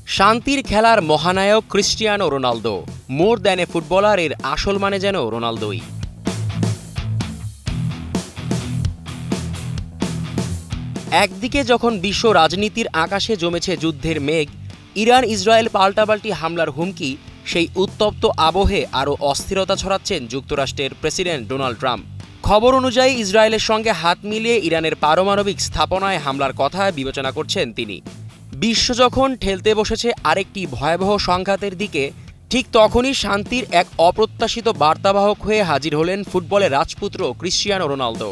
শান্তির খেলার মহানায়ক Cristiano Ronaldo, more than a footballer এর আসল মানে যেন রোনালদোই। একদিকে যখন বিশ্ব রাজনীতির আকাশে জমেছে যুদ্ধের মেঘ, ইরান ইসরায়েল পাল্টাপাল্টি হামলার হুমকি, সেই উত্তপ্ত আবহে আরও অস্থিরতা ছড়াচ্ছেন যুক্তরাষ্ট্রের প্রেসিডেন্ট ডোনাল্ড ট্রাম্প। খবর অনুযায়ী ইসরায়েলের সঙ্গে হাত মিলিয়ে ইরানের পারমাণবিক স্থাপনায় হামলার কথা বিবেচনা করছেন তিনি। বিশ্ব যখন ঠেলতে বসেছে আরেকটি ভয়াবহ সংঘাতের দিকে, ঠিক তখনই শান্তির এক অপ্রত্যাশিত বার্তাবাহক হয়ে হাজির হলেন ফুটবলের রাজপুত্র ক্রিস্টিয়ানো রোনালদো।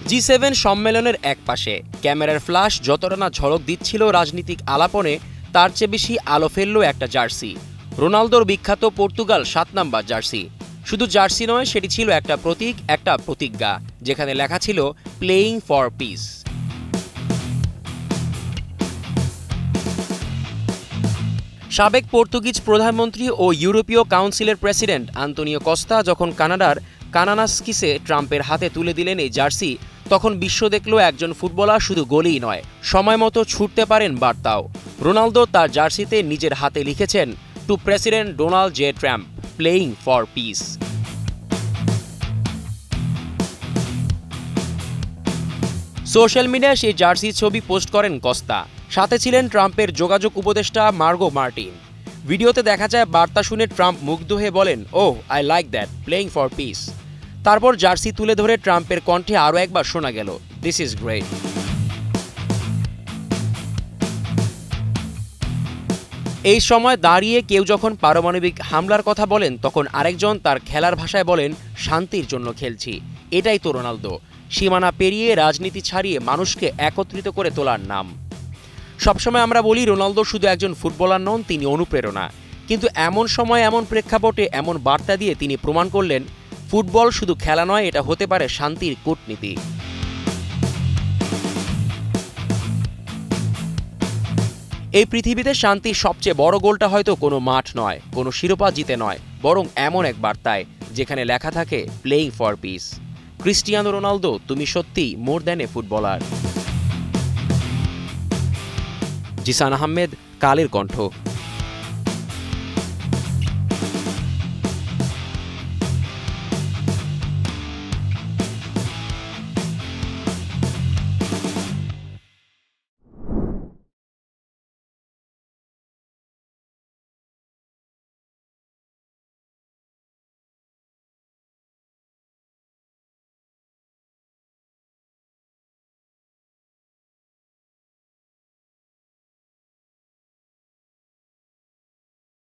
G7 সম্মেলনের একপাশে ক্যামেরার ফ্ল্যাশ যতটা না ঝলক দিচ্ছিল রাজনীতিক আলাপনে, তার চেয়ে বেশি আলো ফেলল একটা জার্সি, রোনালদোর বিখ্যাত পর্তুগাল ৭ নাম্বার জার্সি। শুধু জার্সি নয়, সেটি ছিল একটা প্রতীক, একটা প্রতিজ্ঞা, যেখানে লেখা ছিল প্লেইং ফর পিস। সাবেক পর্তুগিজ প্রধানমন্ত্রী ও ইউরোপীয় কাউন্সিলের প্রেসিডেন্ট আন্তোনিও কস্তা যখন কানাডার কানানাস্কিসে ট্রাম্পের হাতে তুলে দিলেন এই জার্সি, তখন বিশ্ব দেখল একজন ফুটবলার শুধু গোলই নয়, সময় মতো ছুটতে পারেন বার্তাও। রোনালদো তার জার্সিতে নিজের হাতে লিখেছেন, to president Donald J Trump, playing for piece. Social মিডিয়ায় সেই জার্সির ছবি পোস্ট করেন কস্তা। সাথে ছিলেন ট্রাম্পের যোগাযোগ উপদেষ্টা মার্গো মার্টিন। ভিডিওতে দেখা যায় বার্তা শুনে ট্রাম্প মুগ্ধ হয়ে বলেন, oh I like that, playing for piece. তারপর জার্সি তুলে ধরে ট্রাম্পের কণ্ঠে আরও একবার শোনা গেল, দিস ইজ গ্রেট। এই সময় দাঁড়িয়ে কেউ যখন পারমাণবিক হামলার কথা বলেন, তখন আরেকজন তার খেলার ভাষায় বলেন, শান্তির জন্য খেলছি। এটাই তো রোনালদো, সীমানা পেরিয়ে রাজনীতি ছাড়িয়ে মানুষকে একত্রিত করে তোলার নাম। সবসময় আমরা বলি রোনালদো শুধু একজন ফুটবলার নন, তিনি অনুপ্রেরণা। কিন্তু এমন সময়, এমন প্রেক্ষাপটে, এমন বার্তা দিয়ে তিনি প্রমাণ করলেন, ফুটবল শুধু খেলা নয়, এটা হতে পারে শান্তির কূটনীতি। এই পৃথিবীতে শান্তির সবচেয়ে বড় গোলটা হয়তো কোনো মাঠ নয়, কোনো শিরোপা জিতে নয়, বরং এমন এক বার্তায় যেখানে লেখা থাকে playing for piece. Cristiano Ronaldo, তুমি সত্যিই more than a footballer. Jisan Ahmed, Kaler Kantho.